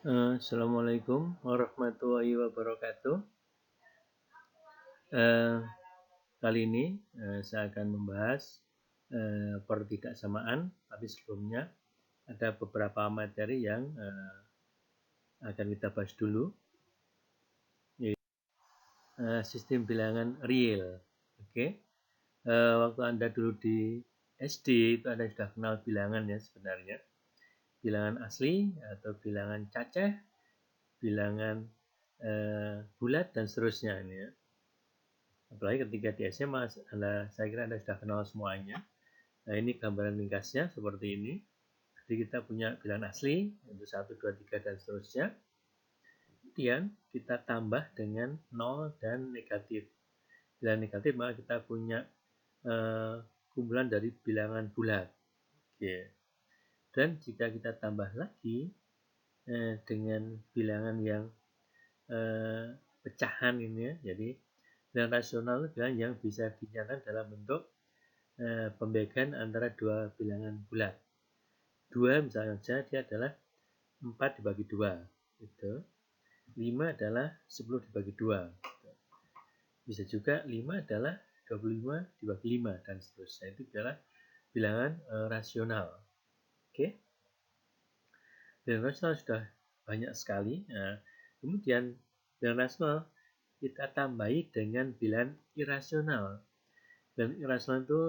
Assalamualaikum warahmatullahi wabarakatuh. Eh, Kali ini saya akan membahas pertidaksamaan, tapi sebelumnya ada beberapa materi yang akan kita bahas dulu, yaitu sistem bilangan real. Oke, waktu Anda dulu di SD itu Anda sudah kenal bilangan ya sebenarnya, bilangan asli atau bilangan cacah, bilangan bulat dan seterusnya ini ya. Apalagi ketika di SMA, saya kira Anda sudah kenal semuanya. Nah, ini gambaran ringkasnya seperti ini. Jadi kita punya bilangan asli, yaitu 1, 2, 3, dan seterusnya. Kemudian kita tambah dengan 0 dan negatif. Bilangan negatif, maka kita punya kumpulan dari bilangan bulat. Oke. Dan jika kita tambah lagi dengan bilangan yang pecahan ini ya, jadi bilangan rasional itu bilangan yang bisa dinyatakan dalam bentuk pembagian antara dua bilangan bulat. 2 misalnya saja dia adalah 4 dibagi 2 gitu. 5 adalah 10 dibagi 2 gitu. Bisa juga 5 adalah 25 dibagi 5 dan seterusnya. Itu adalah bilangan rasional. Oke. Bilangan rasional sudah banyak sekali. Nah, kemudian bilangan rasional kita tambahi dengan bilangan irasional. Bilangan irasional itu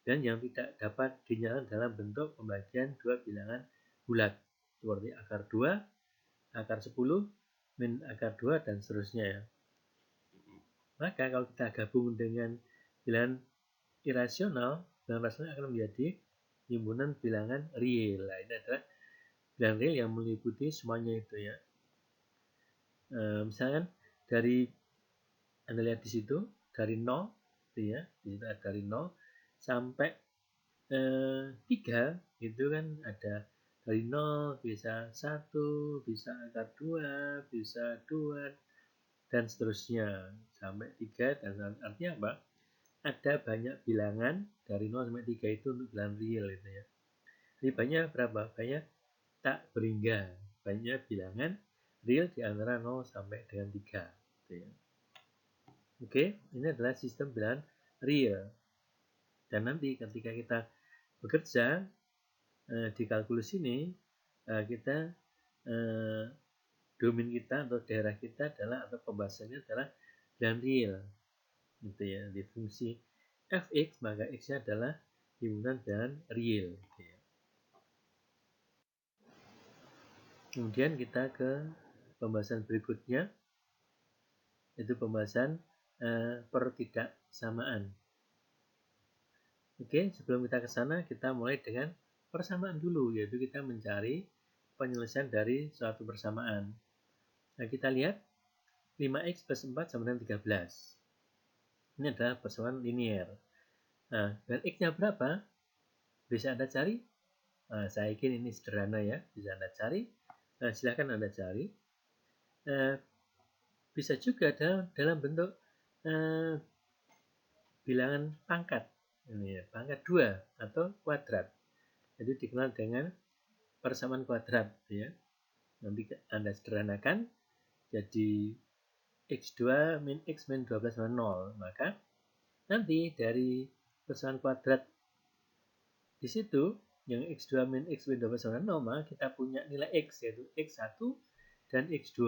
dan yang tidak dapat dinyatakan dalam bentuk pembagian dua bilangan bulat seperti akar 2, akar 10, min akar 2 dan seterusnya ya. Maka kalau kita gabung dengan bilangan irasional, bilangan rasional akan menjadi himpunan bilangan real. Nah, ini adalah bilangan real yang meliputi semuanya itu ya. Misalkan dari Anda lihat di situ dari 0 ya, di situ ada dari 0 sampai 3 itu kan ada dari 0 bisa 1, bisa akar 2, bisa 2 dan seterusnya sampai 3 dan artinya apa? Ada banyak bilangan dari 0 sampai 3 itu untuk bilangan real itu ya. Jadi banyak berapa? Banyak tak berhingga, banyak bilangan real di antara 0 sampai dengan 3 gitu ya. Oke, ini adalah sistem bilangan real. Dan nanti ketika kita bekerja di kalkulus ini, kita domain kita atau daerah kita adalah atau pembahasannya adalah bilangan real, gitu ya. Di fungsi fx maka x-nya adalah himpunan bilangan real. Gitu ya. Kemudian kita ke pembahasan berikutnya, yaitu pembahasan pertidaksamaan. Oke, sebelum kita ke sana, kita mulai dengan persamaan dulu, yaitu kita mencari penyelesaian dari suatu persamaan. Nah, kita lihat 5x plus 4 sama dengan 13. Ini adalah persamaan linear. Nah, dan x-nya berapa? Bisa Anda cari? Nah, saya yakin ini sederhana ya, bisa Anda cari. Nah, silahkan Anda cari. Bisa juga dalam bentuk bilangan pangkat. Ini ya, pangkat 2 atau kuadrat. Jadi dikenal dengan persamaan kuadrat ya. Nanti Anda sederhanakan jadi x2 min x min 12 sama 0. Maka nanti dari persamaan kuadrat di situ yang x2 min x min 12 sama 0, maka kita punya nilai x yaitu x1 dan x2.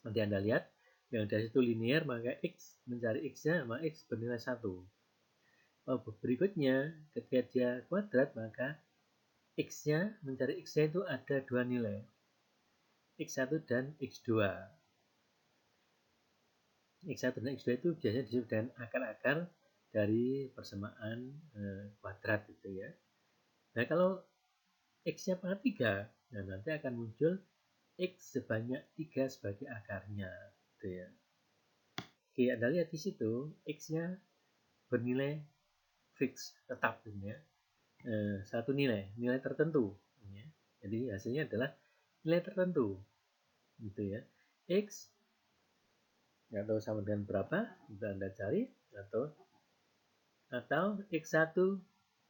Nanti Anda lihat yang dari situ linear, maka x mencari x-nya maka x bernilai 1. Berikutnya ketika dia kuadrat maka x-nya mencari x-nya itu ada dua nilai, x1 dan x2. x1 dan x2 itu biasanya disebut dengan akar-akar dari persamaan kuadrat gitu ya. Nah, kalau x-nya pangkat 3, nah nanti akan muncul x sebanyak 3 sebagai akarnya gitu ya. Oke, Anda lihat di situ x-nya bernilai fix, tetap gitu ya. Satu nilai tertentu ya. Jadi hasilnya adalah nilai tertentu gitu ya. X nggak tahu sama dengan berapa, bisa Anda cari, atau x1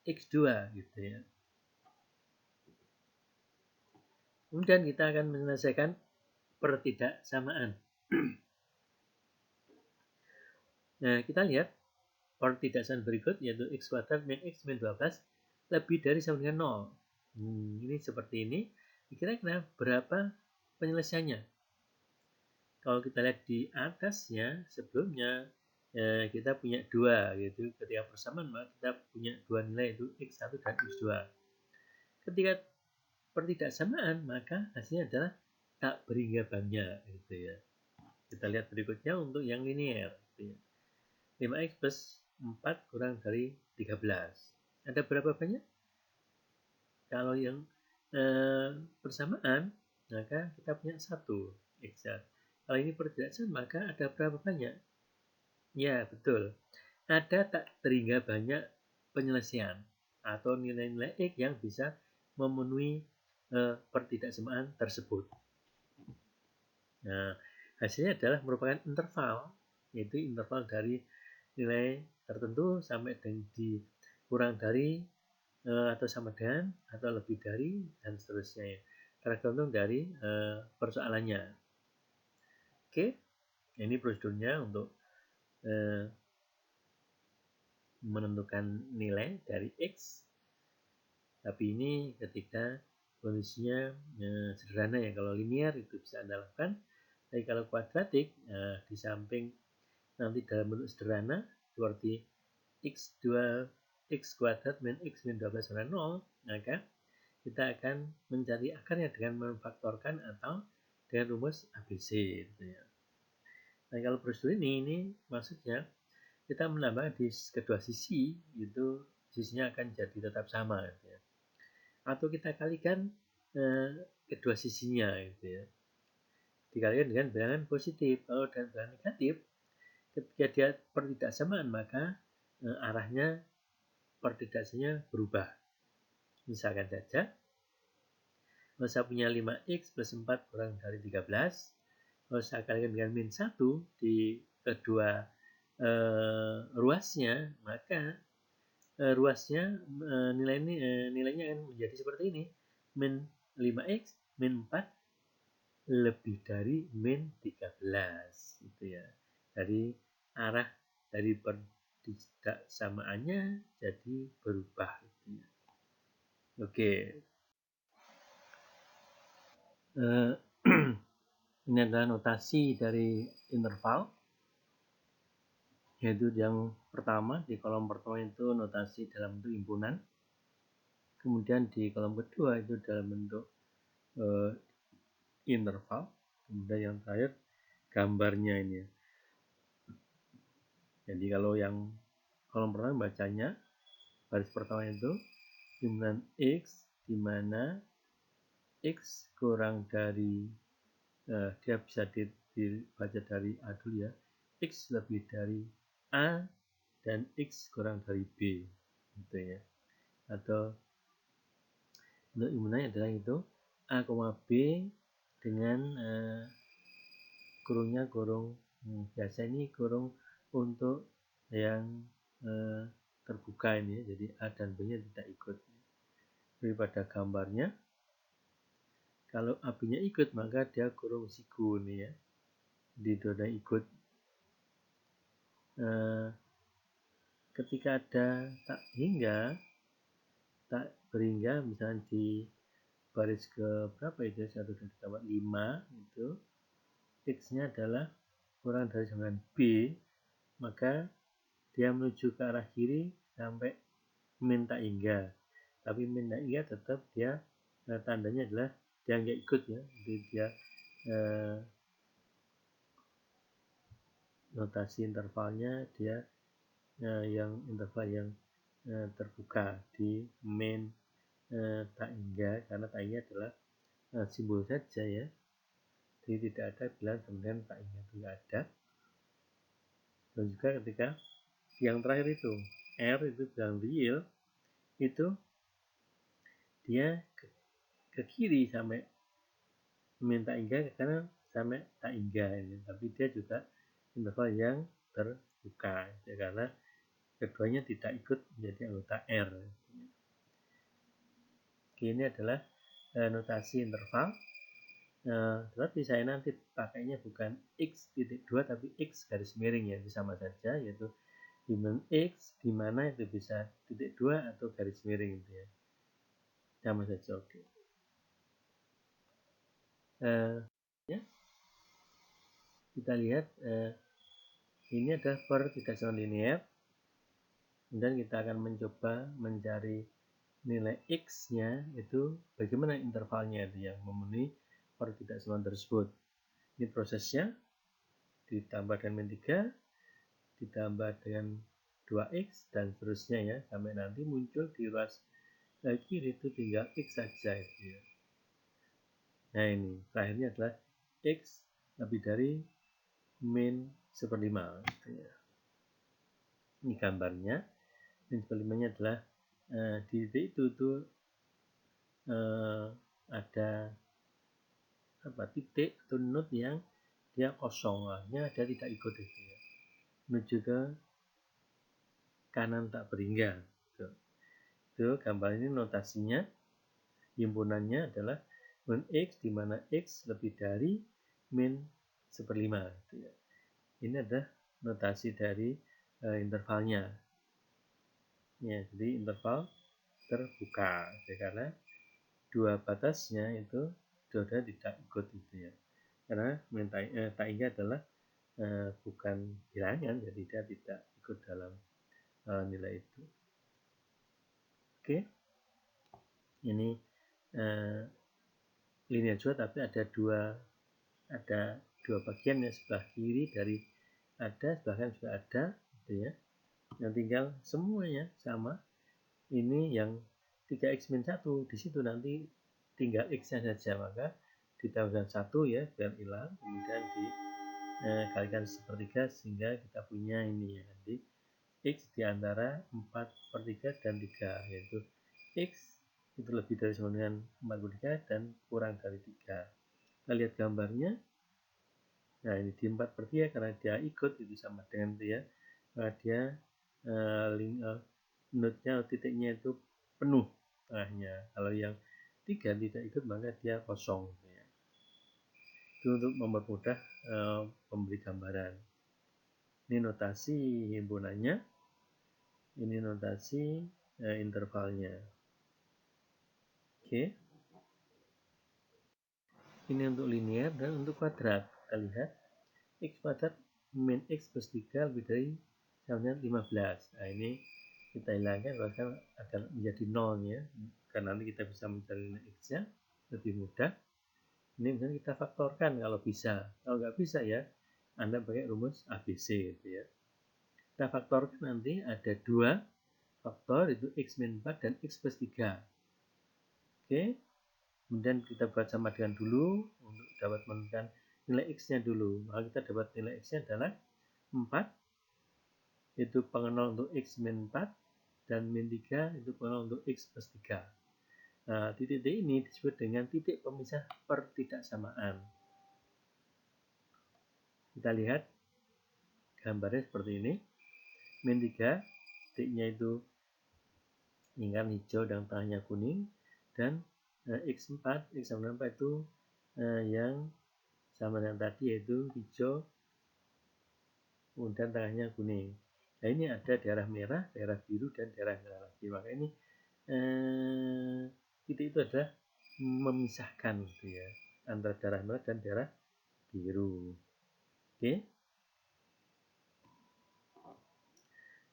x2 gitu ya. Kemudian kita akan menyelesaikan pertidaksamaan. Nah, kita lihat pertidaksamaan berikut, yaitu x kuadrat min x min 12 lebih dari sama dengan 0. Ini seperti ini. Kira-kira berapa penyelesaiannya? Kalau kita lihat di atasnya, sebelumnya kita punya 2, yaitu ketika persamaan maka kita punya 2 nilai, yaitu x1 dan x2. Ketika pertidaksamaan maka hasilnya adalah tak berhingga banyak, gitu ya. Kita lihat berikutnya untuk yang linear, gitu ya. 5x plus 4 kurang dari 13. Ada berapa banyak? Kalau yang persamaan maka kita punya 1 x. Kalau ini pertidaksamaan maka ada berapa banyak? Ya, betul. Ada tak terhingga banyak penyelesaian atau nilai-nilai x yang bisa memenuhi pertidaksamaan tersebut. Nah, hasilnya adalah merupakan interval, yaitu interval dari nilai tertentu sampai di kurang dari atau sama dengan atau lebih dari dan seterusnya, tergantung dari persoalannya. Oke, ini prosedurnya untuk menentukan nilai dari x. Tapi ini ketika kondisinya sederhana ya. Kalau linear itu bisa Anda lakukan. Tapi kalau kuadratik, di samping nanti dalam bentuk sederhana seperti x kuadrat min x min 12 sama 0, maka kita akan mencari akarnya dengan memfaktorkan atau dengan rumus ABC. Gitu ya. Nah, kalau prosedur ini maksudnya kita menambah di kedua sisi, itu sisinya akan jadi tetap sama. Gitu ya. Atau kita kalikan kedua sisinya. Gitu ya. Dikalikan dengan bilangan positif. Kalau dengan bilangan negatif, ketika dia pertidaksamaan maka arahnya pertidaksanya berubah. Misalkan saja, kalau saya punya 5x plus 4 kurang dari 13, kalau saya kalikan dengan min 1 di kedua ruasnya, maka ruasnya nilainya akan menjadi seperti ini. Min 5x, min 4 lebih dari min 13. Gitu ya. Jadi arah dari pertidaksamaannya jadi berubah. Gitu ya. Oke. Ini adalah notasi dari interval, yaitu yang pertama di kolom pertama itu notasi dalam bentuk himpunan, kemudian di kolom kedua itu dalam bentuk interval, kemudian yang terakhir gambarnya ini. Jadi kalau yang kolom pertama bacanya baris pertama itu himpunan x, di mana x kurang dari dia bisa dibaca dari A dulu ya, x lebih dari A dan x kurang dari B, gitu ya. Atau untuk himpunannya adalah itu A, B dengan kurungnya kurung biasa, ini kurung untuk yang terbuka ini, jadi A dan B nya tidak ikut. Daripada gambarnya, kalau AB nya ikut maka dia kurung siku ini ya, di dua ikut. Ketika ada tak hingga, tak berhingga, misalnya di baris ke berapa itu, 1, 2, 3, 4, 5 itu x nya adalah kurang dari 9 B, maka dia menuju ke arah kiri sampai min tak hingga. Tapi min tak hingga tetap dia tandanya adalah dia nggak ikut ya, jadi dia notasi intervalnya dia yang interval yang terbuka di min tak hingga, karena tak hingga adalah simbol saja ya, jadi tidak ada bilangan kemudian tak hingga itu nggak ada. Dan juga ketika yang terakhir itu R itu bilangan real, itu dia ke kiri sampai min tak hingga karena sampai tak hingga ini, tapi dia juga interval yang terbuka ya, karena keduanya tidak ikut menjadi anggota R. Oke, ini adalah notasi interval. Tetapi saya nanti pakainya bukan x.2 tapi x garis miring ya, itu sama saja, yaitu di x di mana itu bisa titik 2 atau garis miring itu ya, sama saja. Oke. Ya, kita lihat ini adalah pertidaksama linear. Kemudian kita akan mencoba mencari nilai x-nya itu bagaimana intervalnya itu yang memenuhi pertidaksamaan tersebut. Ini prosesnya ditambah dengan min 3, ditambah dengan 2x dan seterusnya ya, sampai nanti muncul di ruas kiri itu tinggal x saja itu ya. Nah ini terakhirnya adalah x lebih dari min 1/5 gitu ya. Ini gambarnya. Min 1/5 adalah di titik itu ada titik atau node yang dia kosong, artinya dia tidak ikut itu ya, menuju ke kanan tak berhingga. Itu gambar ini notasinya, himpunannya adalah min x di mana x lebih dari min 1/5 gitu ya. Ini adalah notasi dari intervalnya. Ya, jadi interval terbuka ya, karena dua batasnya itu dua-duanya tidak ikut itu ya. Karena ta'inya adalah bukan bilangan, jadi dia tidak ikut dalam nilai itu. Oke, ini linear juga, tapi ada dua bagian ya, sebelah kiri dari ada, sebelah kanan juga ada gitu ya. Yang tinggal semuanya sama. Ini yang 3x min 1, di situ nanti tinggal x-nya saja, maka ditambahkan 1 ya biar hilang, kemudian dikalikan sepertiga sehingga kita punya ini ya, nanti x di antara 4/3 dan 3, yaitu x itu lebih dari sama dengan 4/3 dan kurang dari 3. Kita lihat gambarnya. Nah ini di 4/3 karena dia ikut itu sama dengan dia, maka dia node-nya atau titiknya itu penuh tengahnya. Kalau yang 3 tidak ikut maka dia kosong ya. Itu untuk mempermudah pemberi gambaran. Ini notasi himpunannya, ini notasi intervalnya. Oke. Ini untuk linear dan untuk kuadrat. Kita lihat x kuadrat min x plus 3 lebih dari sama dengan 15. Nah ini kita hilangkan, bahkan akan menjadi 0 ya, karena nanti kita bisa mencari nilai x-nya lebih mudah. Ini misalnya kita faktorkan kalau bisa. Kalau nggak bisa ya, Anda pakai rumus ABC gitu ya. Kita faktorkan nanti ada 2 faktor, itu x min 4 dan x plus 3. Oke. Kemudian kita buat sama dengan dulu untuk dapat menentukan nilai x-nya dulu. Maka kita dapat nilai x-nya adalah 4, itu pengenal untuk x min 4, dan min 3 itu pengenal untuk x plus 3. Nah, titik ini disebut dengan titik pemisah pertidaksamaan. Kita lihat gambarnya seperti ini. Min 3, titiknya itu lingkaran hijau dan tengahnya kuning, dan x4, x sama 4 itu yang sama dengan tadi, yaitu hijau kemudian tengahnya kuning. Nah ini ada daerah merah, daerah biru, dan daerah merah lagi. Maka ini titik itu adalah memisahkan gitu ya, antara daerah merah dan daerah biru. Oke.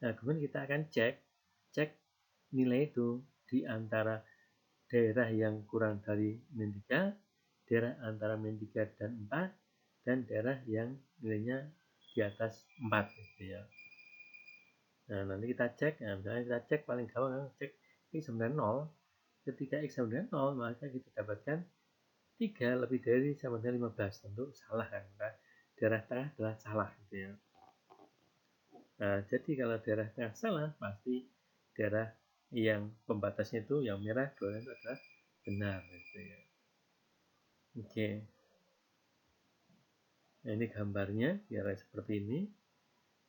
Nah kemudian kita akan cek nilai itu di antara daerah yang kurang dari min 3, daerah antara min 3 dan 4, dan daerah yang nilainya di atas 4 gitu ya. Nah nanti kita cek, nah, misalnya kita cek paling gampang cek x sama dengan 0. Ketika x sama dengan 0 maka kita dapatkan 3 lebih dari sama dengan 15. Tentu salah kan, maka daerah tengah adalah salah gitu ya. Nah jadi kalau daerah tengah salah, pasti daerah yang pembatasnya itu yang merah dua itu adalah benar gitu ya. Oke. Nah ini gambarnya kira seperti ini.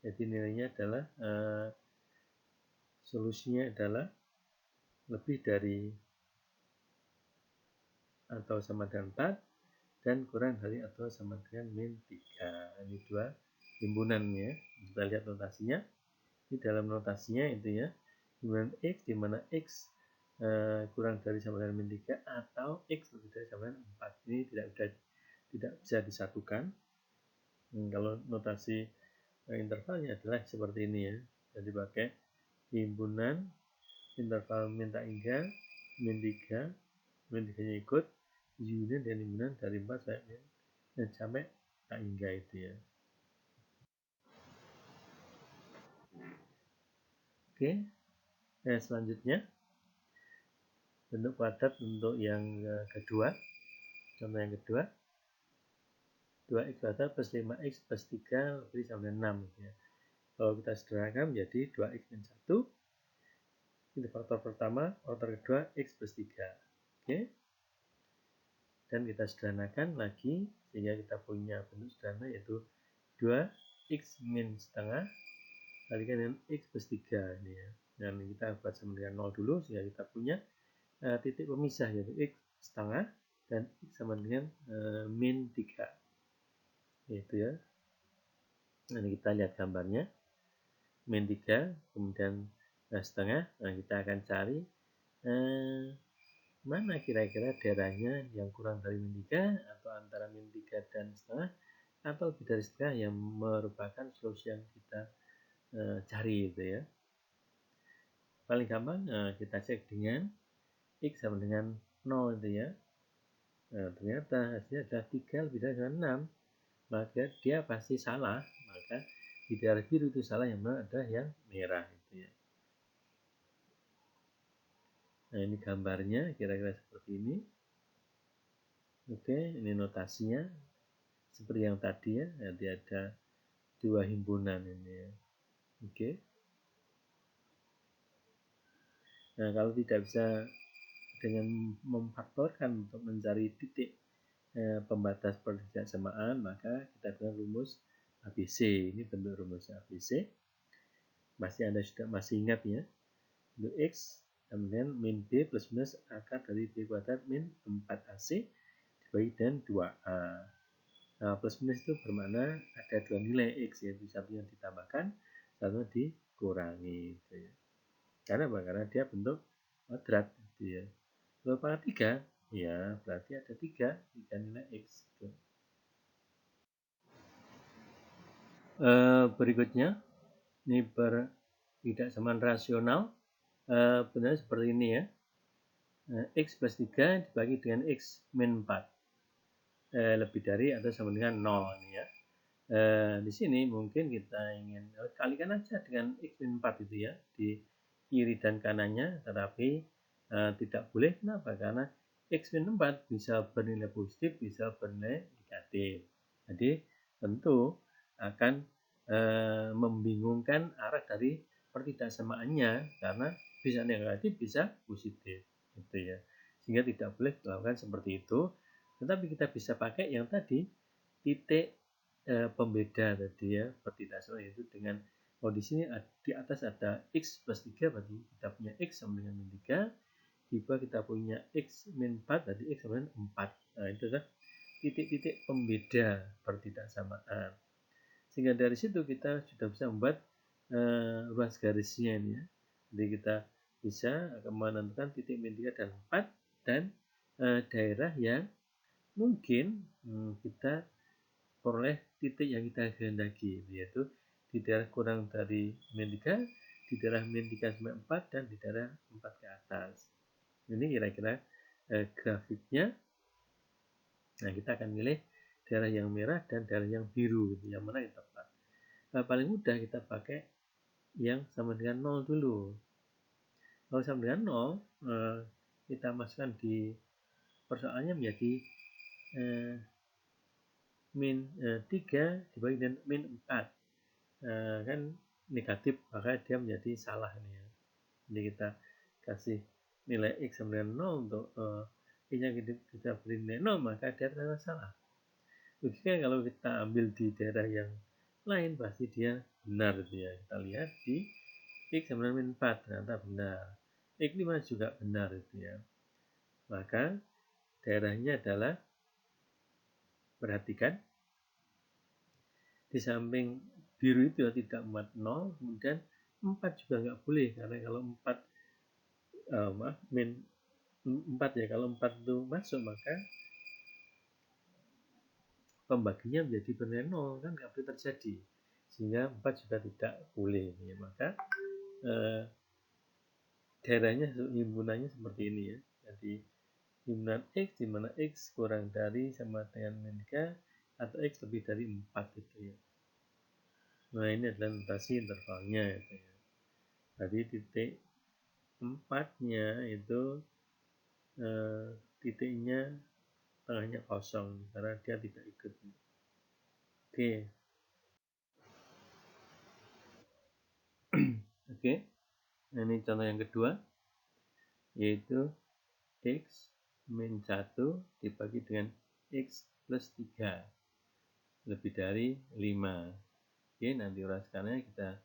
Jadi nilainya adalah solusinya adalah lebih dari atau sama dengan 4, dan kurang dari atau sama dengan min 3. Ini dua himpunannya. Kita lihat notasinya. Di dalam notasinya itu ya, himpunan X di mana X kurang dari sama dengan min 3 atau X lebih dari sama dengan 4. Ini tidak bisa disatukan. Kalau notasi intervalnya adalah seperti ini ya. Jadi pakai himpunan interval min tak hingga min 3, min 3 nya ikut, union dan himpunan dari 4 sampai tak hingga itu ya. Oke, selanjutnya bentuk kuadrat untuk yang kedua. Contoh yang kedua, 2x kuadrat plus 5x plus 3 lebih sama dengan 6 gitu ya. Kalau kita sederhanakan menjadi 2x min 1, itu faktor pertama, faktor kedua x plus 3. Oke. Dan kita sederhanakan lagi sehingga kita punya bentuk sederhana yaitu 2x min setengah kalikan dengan x plus 3 ini ya. Dan kita buat sama dengan 0 dulu sehingga kita punya titik pemisah yaitu x setengah dan x sama dengan min 3. Itu ya. Nanti kita lihat gambarnya. Min 3 kemudian setengah. Nah, kita akan cari mana kira-kira daerahnya yang kurang dari min 3 atau antara min 3 dan setengah atau lebih dari setengah yang merupakan solusi yang kita cari itu ya. Paling gampang kita cek dengan x sama dengan 0 itu ya. Nah, ternyata hasilnya adalah 3 lebih dari 6, maka dia pasti salah. Maka di daerah biru itu salah, yang mana ada yang merah itu ya. Nah, ini gambarnya kira-kira seperti ini. Oke, ini notasinya seperti yang tadi ya. Nanti ada dua himpunan ini ya. Oke. Nah, kalau tidak bisa dengan memfaktorkan untuk mencari titik pembatas pertidaksamaan, maka kita gunakan rumus ABC. Ini bentuk rumus ABC. Pasti Anda sudah masih ingat ya. Untuk X kemudian min B plus minus akar dari B kuadrat min 4AC dibagi dengan 2A. Nah, plus minus itu bermakna ada dua nilai X, yaitu satu yang ditambahkan, satu dikurangi. Gitu ya. Karena apa? Karena dia bentuk kuadrat. Gitu ya. Kalau pangkat 3, ya berarti ada 3 nilai X. Gitu. Berikutnya, ini pertidaksamaan rasional. Benar seperti ini ya. X plus 3 dibagi dengan X min 4. Lebih dari atau sama dengan 0 ini ya. Di sini mungkin kita ingin kalikan aja dengan X min 4 itu ya, di kiri dan kanannya, tetapi tidak boleh. Kenapa? Karena X min 4 bisa bernilai positif, bisa bernilai negatif. Jadi tentu akan membingungkan arah dari pertidaksamaannya, karena bisa negatif, bisa positif. Gitu ya. Sehingga tidak boleh dilakukan seperti itu. Tetapi kita bisa pakai yang tadi, titik pembeda tadi ya, pertidaksamaan, yaitu dengan di sini di atas ada X plus 3, berarti kita punya X sama dengan min 3. Di bawah kita punya X min 4, berarti X sama dengan 4. Nah, itu adalah titik-titik pembeda pertidaksamaan. Sehingga dari situ kita sudah bisa membuat ruas garisnya ini ya. Jadi kita bisa menentukan titik min 3 dan 4 dan daerah yang mungkin kita peroleh titik yang kita kehendaki, yaitu di daerah kurang dari min 3, di daerah min 3 sampai 4, dan di daerah 4 ke atas. Ini kira-kira grafiknya. Nah, kita akan milih daerah yang merah dan daerah yang biru, gitu. Yang mana yang tepat. Nah, paling mudah kita pakai yang sama dengan 0 dulu. Kalau sama dengan 0, kita masukkan di persoalannya menjadi min 3 dibagi dengan min 4. Kan negatif, maka dia menjadi salah ini ya. Jadi kita kasih nilai X sama dengan 0 untuk X-nya kita beri nilai 0, maka dia ternyata salah. Begitu kalau kita ambil di daerah yang lain, pasti dia benar gitu ya. Kita lihat di X sama dengan min 4, ternyata benar. X5 juga benar itu ya. Maka daerahnya adalah Perhatikan, di samping biru itu ya tidak muat 0, kemudian 4 juga nggak boleh, karena kalau 4 min 4 ya, kalau 4 itu masuk maka pembaginya menjadi bernilai 0, kan nggak boleh terjadi, sehingga 4 juga tidak boleh ya. Maka daerahnya, himpunannya seperti ini ya. Jadi himpunan X di mana X kurang dari sama dengan min 3 atau X lebih dari 4 itu ya. Nah, ini adalah notasi intervalnya gitu ya. Jadi titik 4-nya itu titiknya tengahnya kosong karena dia tidak ikut. Oke. Oke. Nah, ini contoh yang kedua, yaitu X min 1 dibagi dengan X plus 3 lebih dari 5. Oke, nanti uraskannya kita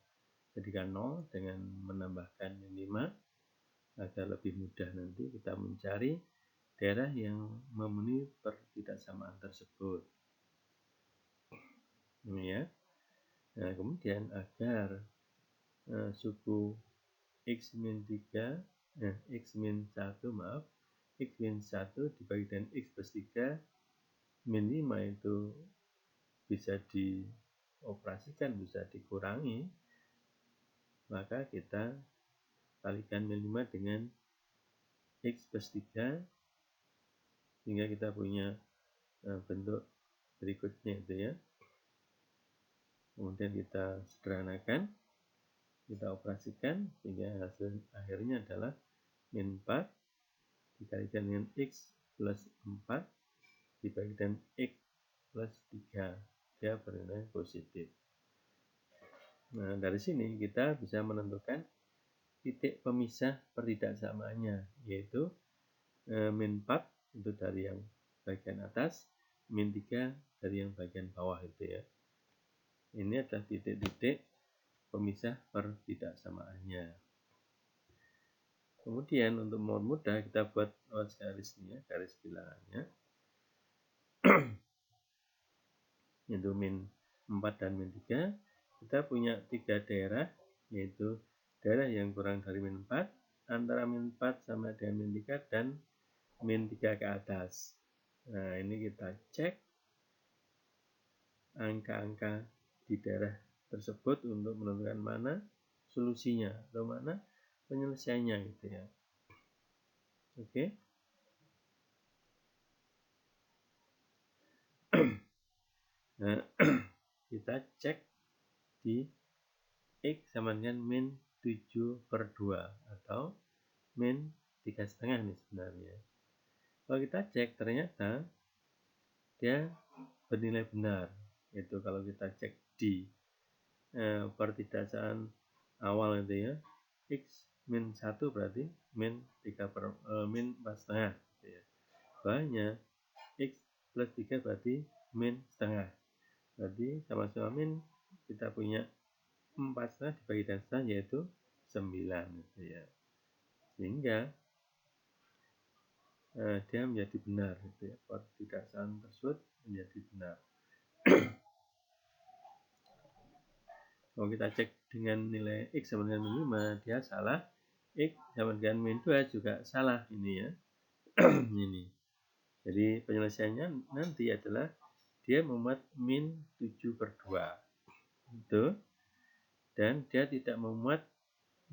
jadikan 0 dengan menambahkan min 5 agar lebih mudah nanti kita mencari daerah yang memenuhi pertidaksamaan tersebut. Ini ya. Nah, kemudian agar suku X min 1 dibagi dengan X plus 3 min 5 itu bisa dioperasikan, bisa dikurangi, maka kita kalikan min 5 dengan X plus 3 sehingga kita punya bentuk berikutnya itu ya. Kemudian kita sederhanakan, kita operasikan sehingga hasil akhirnya adalah min 4 dikalikan dengan X plus 4 dibagi dengan X plus 3, dia bernilai positif. Nah, dari sini kita bisa menentukan titik pemisah pertidaksamaannya, yaitu min 4 itu dari yang bagian atas, min 3 dari yang bagian bawah itu ya. Ini adalah titik-titik pemisah pertidaksamaannya. Kemudian untuk mempermudah kita buat garisnya, garis bilangannya. Yaitu min 4 dan min 3. Kita punya 3 daerah, yaitu daerah yang kurang dari min 4, antara min 4 sama dengan min 3, dan min 3 ke atas. Nah, ini kita cek angka-angka di daerah tersebut untuk menentukan mana solusinya atau mana penyelesaiannya gitu ya. Oke. Nah, kita cek di X sama dengan min 7/2 atau min 3,5 nih sebenarnya. Kalau kita cek ternyata dia bernilai benar. Itu kalau kita cek di pertidaksaan awal itu ya, X min 1 berarti min 4,5 gitu ya. Bawahnya X plus 3 berarti min setengah. Berarti sama-sama min, kita punya 4,5 dibagi dengan setengah yaitu 9 gitu ya. Sehingga dia menjadi benar gitu ya. Pertidaksaan tersebut menjadi benar. Kalau kita cek dengan nilai X sama dengan min 5, dia salah. X sama dengan min 2 juga salah ini ya. Ini. Jadi penyelesaiannya nanti adalah dia memuat min 7/2. Itu. Dan dia tidak memuat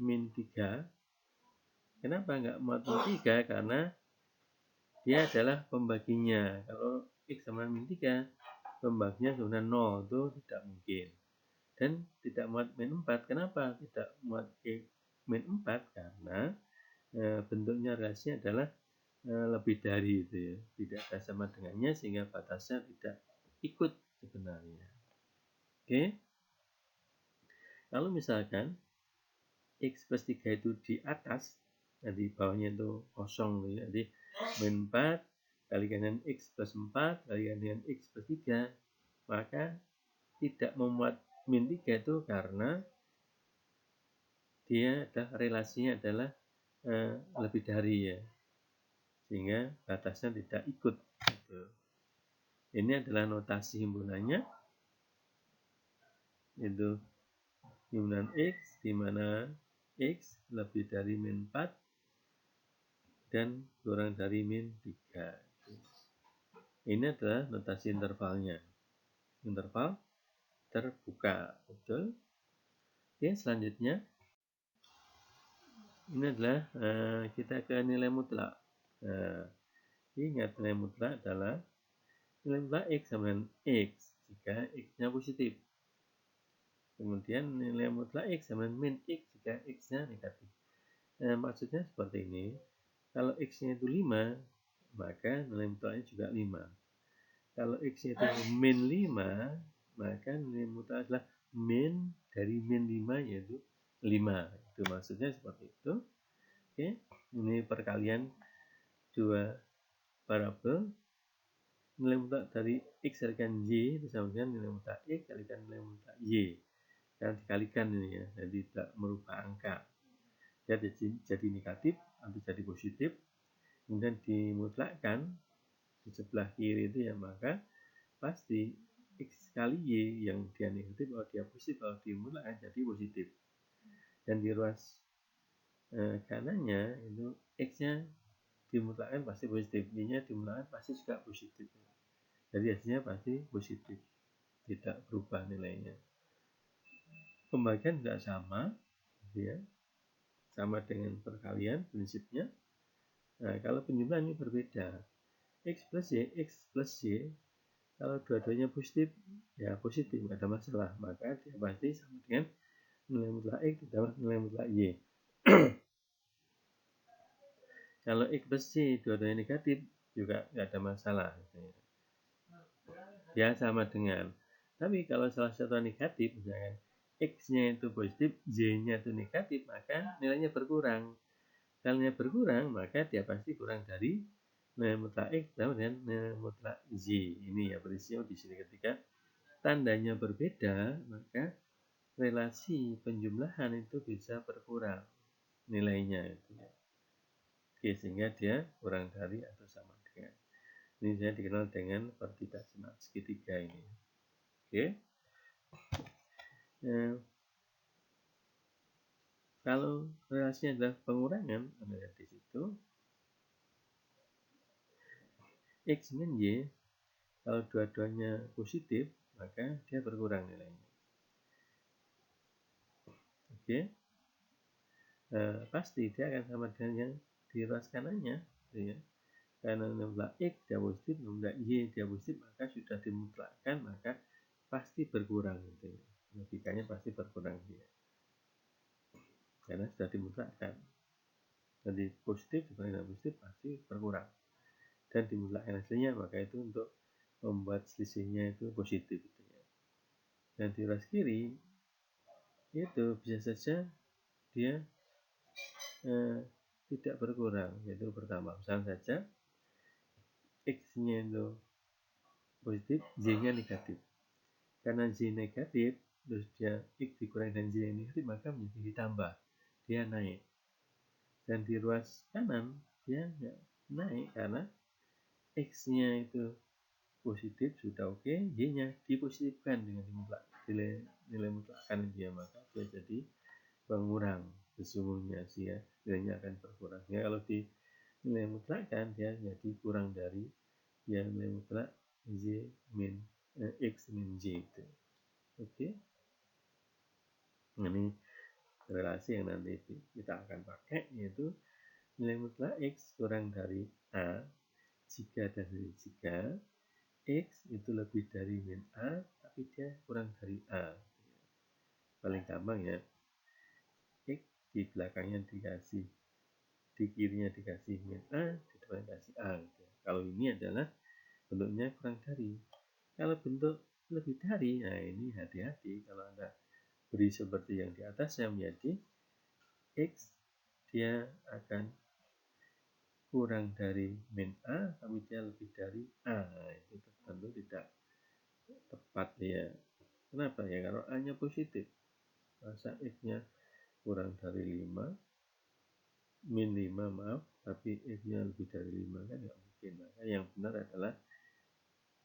min 3. Kenapa nggak memuat min 3? Karena dia adalah pembaginya. Kalau X sama min 3, pembaginya sebenarnya 0, itu tidak mungkin. Dan tidak muat min 4. Kenapa tidak muat min 4? Karena bentuknya relasinya adalah lebih dari itu ya. Tidak ada sama dengannya sehingga batasnya tidak ikut sebenarnya. Oke. Kalau misalkan X plus 3 itu di atas, jadi bawahnya itu kosong, jadi min 4 kalikan dengan X plus 4 kalikan dengan X plus 3, maka tidak memuat min 3 itu karena dia relasinya adalah lebih dari ya, sehingga batasnya tidak ikut gitu. Ini adalah notasi himpunannya, itu himpunan X, di mana X lebih dari min 4 dan kurang dari min 3. Ini adalah notasi intervalnya. Interval terbuka, betul. Oke, selanjutnya ini adalah kita ke nilai mutlak. Ingat, nilai mutlak adalah nilai mutlak X sama dengan X jika X-nya positif. Kemudian nilai mutlak X sama dengan min X jika X-nya negatif. Maksudnya seperti ini. Kalau X-nya itu 5, maka nilai mutlaknya juga 5. Kalau X-nya itu min 5, maka nilai mutlak adalah min dari min 5, yaitu 5. Itu maksudnya seperti itu. Oke, ini perkalian dua variabel. Nilai mutlak dari X kalikan Y itu sama dengan nilai mutlak X kalikan nilai mutlak Y. Dan dikalikan ini ya, jadi tidak merubah angka. Jadi negatif atau jadi positif, kemudian dimutlakkan di sebelah kiri itu ya, maka pasti X kali Y yang dia negatif kalau dia positif, kalau dimutlakkan jadi positif. Dan di ruas kanannya itu X-nya dimutlakkan pasti positif, Y-nya dimutlakkan pasti juga positif. Jadi hasilnya pasti positif, tidak berubah nilainya. Pembagian tidak sama, ya, sama dengan perkalian prinsipnya. Nah, kalau penjumlahan ini berbeda. X plus Y, kalau dua-duanya positif, ya positif, nggak ada masalah. Maka dia pasti sama dengan nilai mutlak X ditambah nilai mutlak Y. Kalau X plus Y dua-duanya negatif, juga nggak ada masalah. Ya, sama dengan. Tapi kalau salah satu negatif, misalkan X-nya itu positif, Y-nya itu negatif, maka nilainya berkurang. Kalau nilainya berkurang, maka dia pasti kurang dari nilai mutlak X sama dengan nilai mutlak Y. Ini ya peristiwa di sini ketika tandanya berbeda, maka relasi penjumlahan itu bisa berkurang nilainya itu ya. Oke, sehingga dia kurang dari atau sama dengan. Ini saya dikenal dengan pertidaksan segitiga ini. Oke. Nah, kalau relasinya adalah pengurangan, ada di situ X min Y, kalau dua-duanya positif, maka dia berkurang nilainya. Oke. Pasti dia akan sama dengan yang di ruas kanannya, gitu ya. Karena nilai X dia positif, nilai Y dia positif, maka sudah dimutlakkan, maka pasti berkurang, gitu ya. Logikanya pasti berkurang dia, karena sudah dimutlakkan. Jadi positif dibanding positif pasti berkurang, dan dimutlakkan hasilnya, maka itu untuk membuat selisihnya itu positif, gitu ya. Dan di ruas kiri itu bisa saja dia tidak berkurang, yaitu pertama, misalnya saja X-nya itu positif, Y-nya negatif. Karena Y negatif, terus dia X dikurangi dan Y negatif, maka menjadi ditambah, dia naik. Dan di ruas kanan dia nggak naik karena X-nya itu positif sudah oke, Y-nya dipositifkan dengan nilai mutlakkan dia, maka dia jadi pengurang. Sesungguhnya sih ya, nilainya akan berkurang. Ya, kalau di nilai mutlakkan dia jadi kurang dari ya nilai mutlak Y min X min Y itu. Oke. Ini relasi yang nanti kita akan pakai, yaitu nilai mutlak X kurang dari A jika dan jika X itu lebih dari min A tapi dia kurang dari A. Paling gampang ya, X di belakangnya dikasih, di kirinya dikasih min A, di depan dikasih A, gitu. Kalau ini adalah bentuknya kurang dari. Kalau bentuk lebih dari, nah ini hati-hati kalau Anda beri seperti yang di atasnya, menjadi X dia akan kurang dari min A tapi dia lebih dari A. Itu tentu tidak tepat ya. Kenapa ya? Kalau A nya positif, masa X nya kurang dari 5, min 5 maaf, tapi X nya lebih dari 5, kan nggak mungkin. Maka yang benar adalah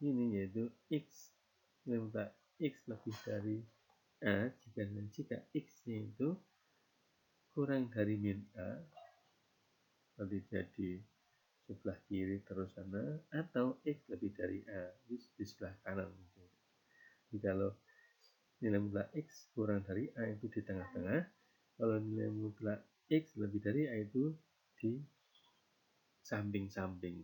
ini, yaitu x nilai mutlak x lebih dari a jika x-nya itu kurang dari min a, nanti jadi sebelah kiri terus sana, atau x lebih dari a di sebelah kanan. Jadi kalau nilai mutlak x kurang dari a itu di tengah-tengah, kalau nilai mutlak x lebih dari a itu di samping-samping.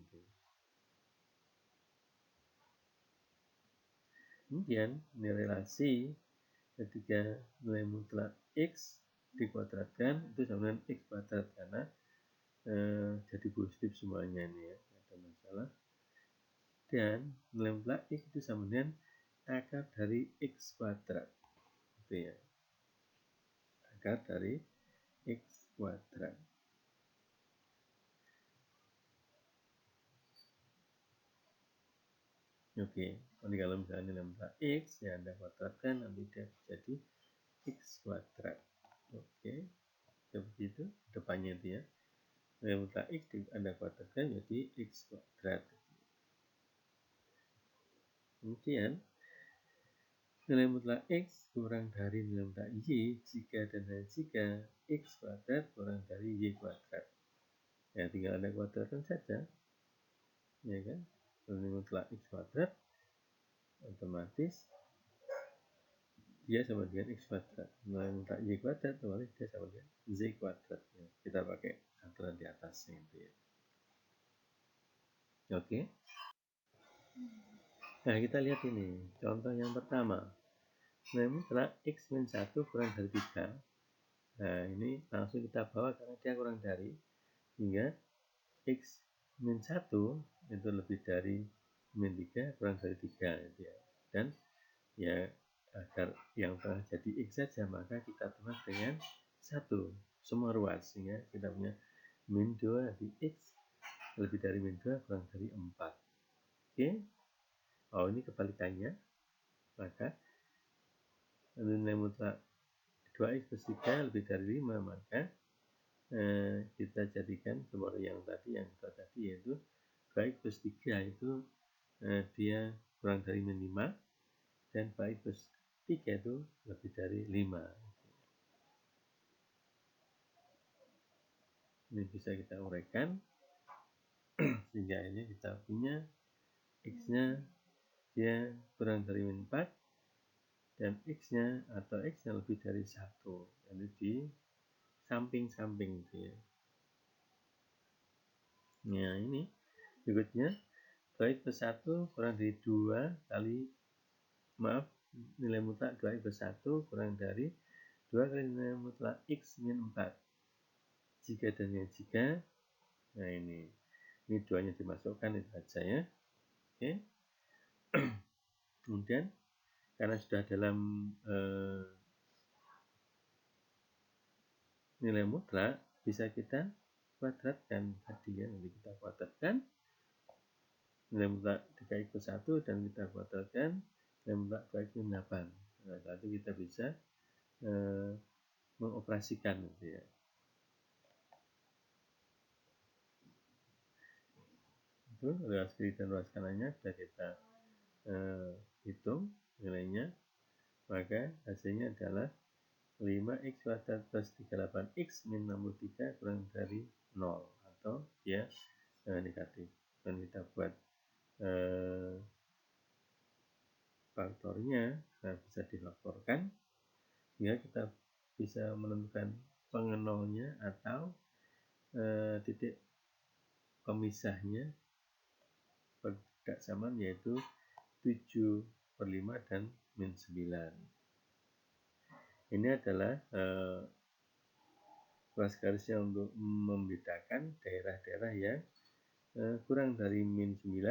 Kemudian nilai relasi ketika nilai mutlak x dikuadratkan itu sama dengan x kuadrat, karena jadi positif semuanya nih ya, tidak ada masalah. Dan nilai mutlak x itu sama dengan akar dari x kuadrat, gitu ya, akar dari x kuadrat. Oke, jadi kalau misalnya nilai mutlak x ya Anda kuadratkan, nanti dia jadi x kuadrat. Oke, seperti itu depannya itu ya. Nilai mutlak x Anda kuadratkan jadi x kuadrat. Kemudian nilai mutlak x kurang dari nilai mutlak y jika dan hanya jika x kuadrat kurang dari y kuadrat. Ya tinggal Anda kuadratkan saja, ya kan? Nilai mutlak x kuadrat otomatis dia sama dengan x kuadrat. Nilai mutlak y kuadrat otomatis dia sama dengan z kuadrat. Ya, kita pakai aturan di atasnya itu ya. Oke. Nah, kita lihat ini contoh yang pertama. Nilai mutlak x min 1 kurang dari 3. Nah, ini langsung kita bawa karena dia kurang dari, hingga x min 1 itu lebih dari min 3 kurang dari 3 gitu ya. Dan ya agar yang tengah jadi x saja, maka kita tulis dengan 1 semua ruas, sehingga kita punya min 2 di x lebih dari min 2 kurang dari 4. Oke. Oh, ini kebalikannya, maka nilai mutlak 2x plus 3 lebih dari 5, maka kita jadikan seperti yang tadi yaitu 2x plus 3 itu dia kurang dari min 5, dan 2x plus 3 itu lebih dari 5. Ini bisa kita uraikan sehingga ini kita punya x-nya dia kurang dari min 4 dan x-nya atau x-nya lebih dari 1, jadi di samping-samping gitu ya. Nah, ini berikutnya 2x plus 1 kurang dari 2 kali, maaf, nilai mutlak 2x plus 1 kurang dari 2 kali nilai mutlak x min 4 jika dan jika. Nah, ini duanya dimasukkan itu saja ya. Oke. Kemudian karena sudah dalam nilai mutlak, bisa kita kuadratkan tadi ya. Nanti kita kuadratkan nilai mutlak 3x plus 1 dan kita kuadratkan nilai mutlak 2x min 8. Nah, nanti kita bisa mengoperasikan gitu ya. Itu ruas kiri dan ruas kanannya sudah kita hitung nilainya, maka hasilnya adalah 5x kuadrat plus 38x min 63 kurang dari 0, atau ya negatif. Dan kita buat faktornya, nah bisa difaktorkan sehingga kita bisa menentukan pengenolnya atau titik pemisahnya tidak sama, yaitu 7/5 dan min 9. Ini adalah ruas garisnya untuk membedakan daerah-daerah yang kurang dari min 9,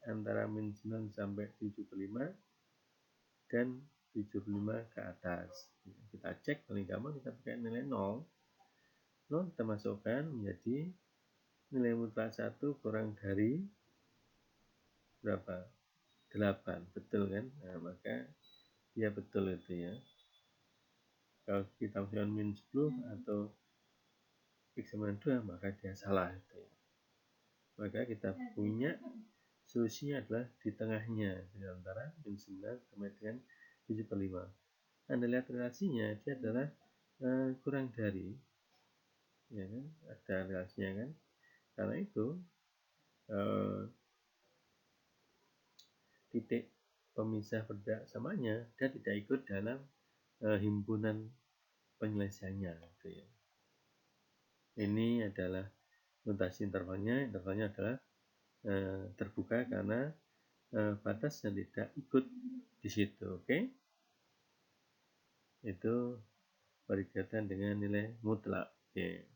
antara min 9 sampai 7/5 dan 7/5 ke atas. Kita cek paling gampang kita pakai nilai 0. 0 kita masukkan menjadi nilai mutlak 1 kurang dari berapa? 8, betul kan? Nah, maka ya betul itu ya. Kalau kita masukkan min 10 atau x sama 2, maka dia salah itu ya. Maka kita punya solusinya adalah di tengahnya, di antara min 9 sampai dengan 7/5. Anda lihat relasinya, dia adalah kurang dari, ya kan? Ada relasinya kan? Karena itu titik pemisah bergerak samanya dia tidak ikut dalam himpunan penyelesaiannya, gitu ya. Ini adalah notasi intervalnya. Intervalnya adalah terbuka karena batasnya tidak ikut di situ. Oke? Itu berkaitan dengan nilai mutlak. Oke.